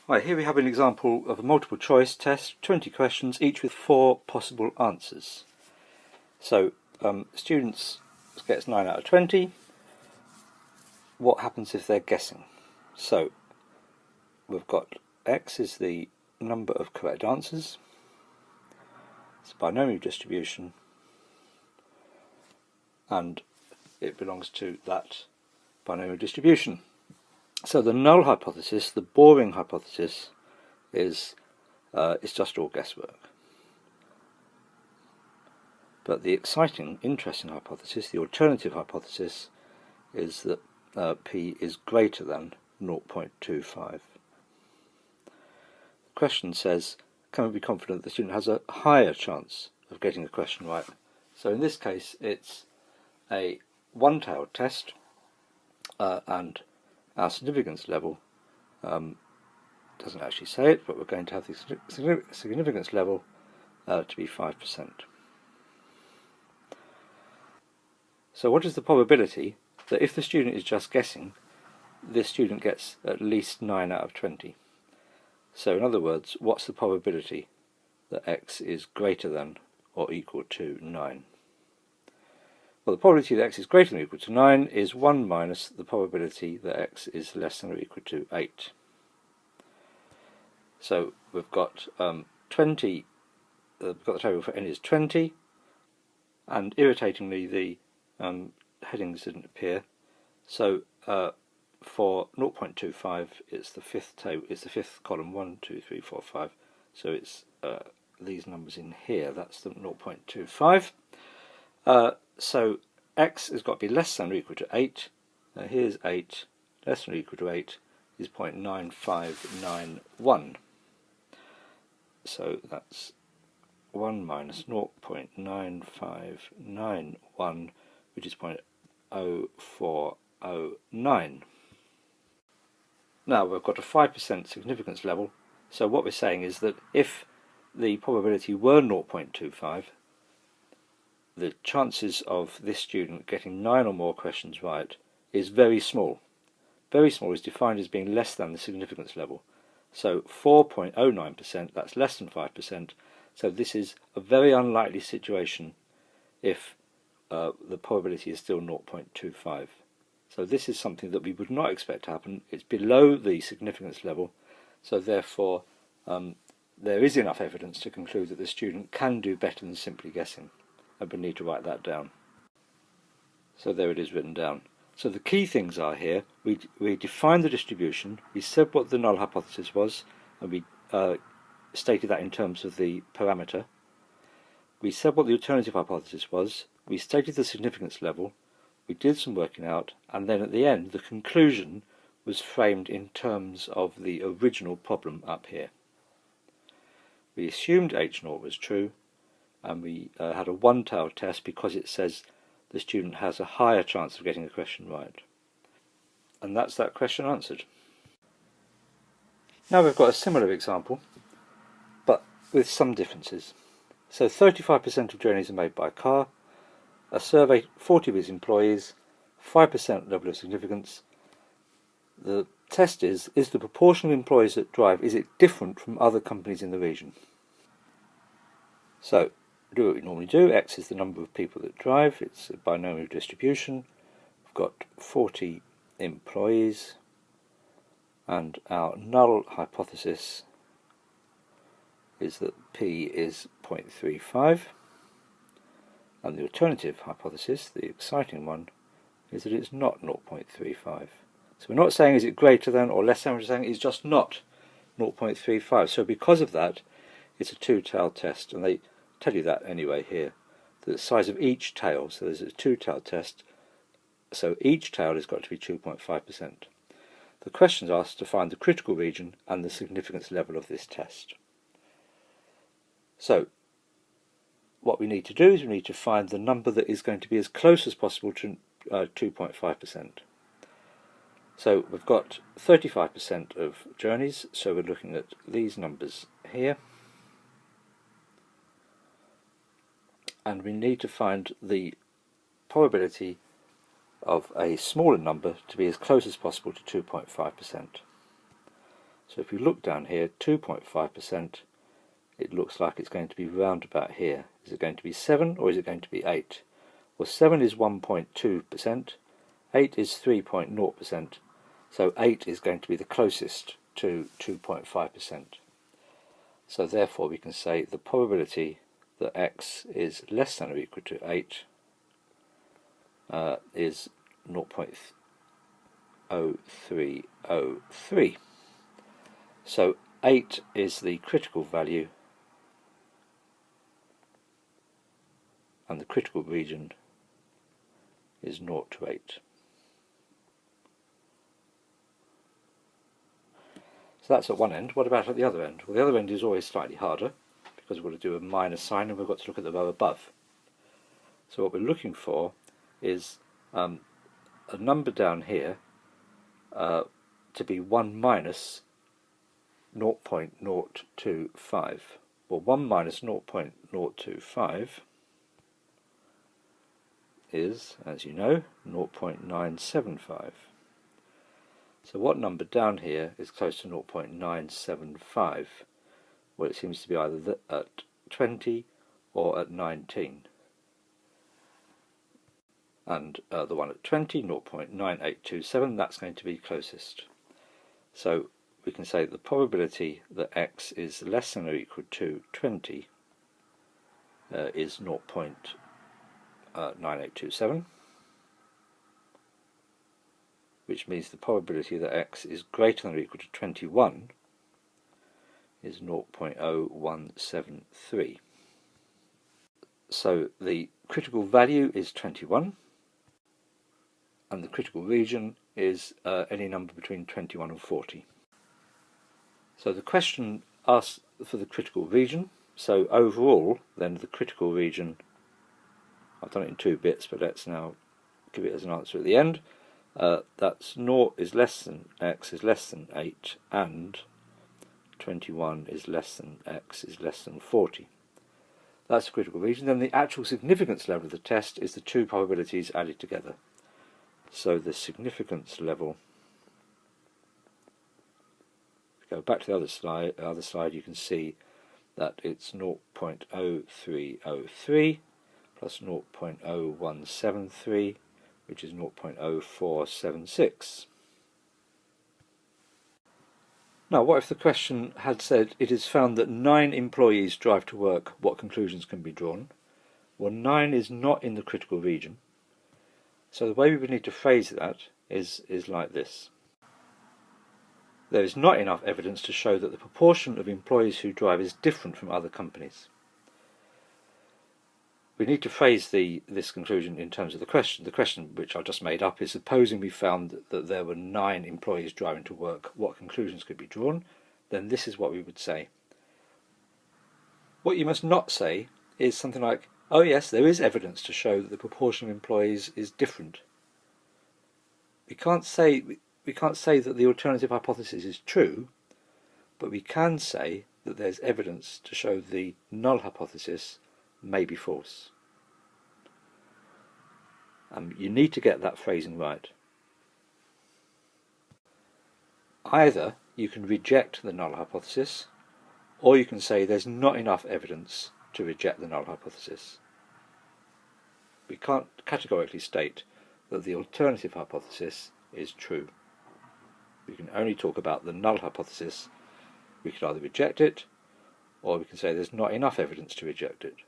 Right, here we have an example of a multiple choice test, 20 questions, each with 4 possible answers. So, students gets 9 out of 20. What happens if they're guessing? So, we've got x is the number of correct answers. It's a binomial distribution, and it belongs to that binomial distribution. So the null hypothesis, the boring hypothesis, is it's just all guesswork. But the exciting, interesting hypothesis, the alternative hypothesis, is that p is greater than 0.25. The question says, can we be confident the student has a higher chance of getting a question right? So in this case, it's a one-tailed test, and our significance level doesn't actually say it, but we're going to have the significance level to be 5%. So what is the probability that if the student is just guessing, this student gets at least 9 out of 20? So in other words, what's the probability that x is greater than or equal to 9? Well, the probability that x is greater than or equal to 9 is 1 minus the probability that x is less than or equal to 8. So we've got 20, we've got the table for n is 20, and irritatingly the headings didn't appear. So for 0.25 it's the fifth table, it's the fifth column, 1, 2, 3, 4, 5. So it's these numbers in here, that's the 0.25. So x has got to be less than or equal to 8. Now here's 8, less than or equal to 8 is 0.9591. So that's 1 minus 0.9591, which is 0.0409. Now we've got a 5% significance level, so what we're saying is that if the probability were 0.25, the chances of this student getting 9 or more questions right is very small. Very small is defined as being less than the significance level. So 4.09%, that's less than 5%. So this is a very unlikely situation if the probability is still 0.25. So this is something that we would not expect to happen. It's below the significance level, so therefore there is enough evidence to conclude that the student can do better than simply guessing. And we need to write that down. So there it is written down. So the key things are here, we defined the distribution, we said what the null hypothesis was, and we stated that in terms of the parameter. We said what the alternative hypothesis was, we stated the significance level, we did some working out, and then at the end the conclusion was framed in terms of the original problem up here. We assumed H0 was true, and we had a one-tailed test because it says the student has a higher chance of getting a question right. And that's that question answered. Now we've got a similar example, but with some differences. So 35% of journeys are made by car, a survey 40 of its employees, 5% level of significance. The test is the proportion of employees that drive, is it different from other companies in the region? So, do what we normally do. X is the number of people that drive, it's a binomial distribution. We've got 40 employees, and our null hypothesis is that P is 0.35, and the alternative hypothesis, the exciting one, is that it's not 0.35. So we're not saying is it greater than or less than, we're saying it's just not 0.35. So because of that, it's a two-tailed test, and they tell you that anyway here. The size of each tail, so there's a two-tailed test, so each tail has got to be 2.5%. The questions asked to find the critical region and the significance level of this test. So what we need to do is we need to find the number that is going to be as close as possible to 2.5%. So we've got 35% of journeys, so we're looking at these numbers here. And we need to find the probability of a smaller number to be as close as possible to 2.5%. So if we look down here, 2.5%, it looks like it's going to be round about here. Is it going to be 7 or is it going to be 8? Well, 7 is 1.2%, 8 is 3.0%, so 8 is going to be the closest to 2.5%. So therefore we can say the probability that x is less than or equal to 8 is 0.0303. So 8 is the critical value, and the critical region is 0 to 8. So that's at one end. What about at the other end? Well, the other end is always slightly harder because we've got to do a minus sign and we've got to look at the row above. So what we're looking for is a number down here to be 1 minus 0.025. Well, 1 minus 0.025 is, as you know, 0.975. So what number down here is close to 0.975? Well, it seems to be either at 20 or at 19. And the one at 20, 0.9827, that's going to be closest. So we can say that the probability that x is less than or equal to 20 is 0.9827. Which means the probability that x is greater than or equal to 21 is 0.0173. So the critical value is 21, and the critical region is any number between 21 and 40. So the question asks for the critical region. So overall, then the critical region, I've done it in 2 bits, but let's now give it as an answer at the end. That's 0 is less than x is less than 8 and 21 is less than x is less than 40. That's the critical region. Then the actual significance level of the test is the 2 probabilities added together. So the significance level, if you go back to the other slide, you can see that it's 0.0303 plus 0.0173, which is 0.0476. Now, what if the question had said it is found that 9 employees drive to work, what conclusions can be drawn? Well, 9 is not in the critical region. So the way we would need to phrase that is like this. There is not enough evidence to show that the proportion of employees who drive is different from other companies. We need to phrase this conclusion in terms of the question. The question which I just made up is, supposing we found that there were 9 employees driving to work, what conclusions could be drawn? Then this is what we would say. What you must not say is something like, oh yes, there is evidence to show that the proportion of employees is different. We can't say that the alternative hypothesis is true, but we can say that there's evidence to show the null hypothesis may be false. You need to get that phrasing right. Either you can reject the null hypothesis, or you can say there's not enough evidence to reject the null hypothesis. We can't categorically state that the alternative hypothesis is true. We can only talk about the null hypothesis. We could either reject it, or we can say there's not enough evidence to reject it.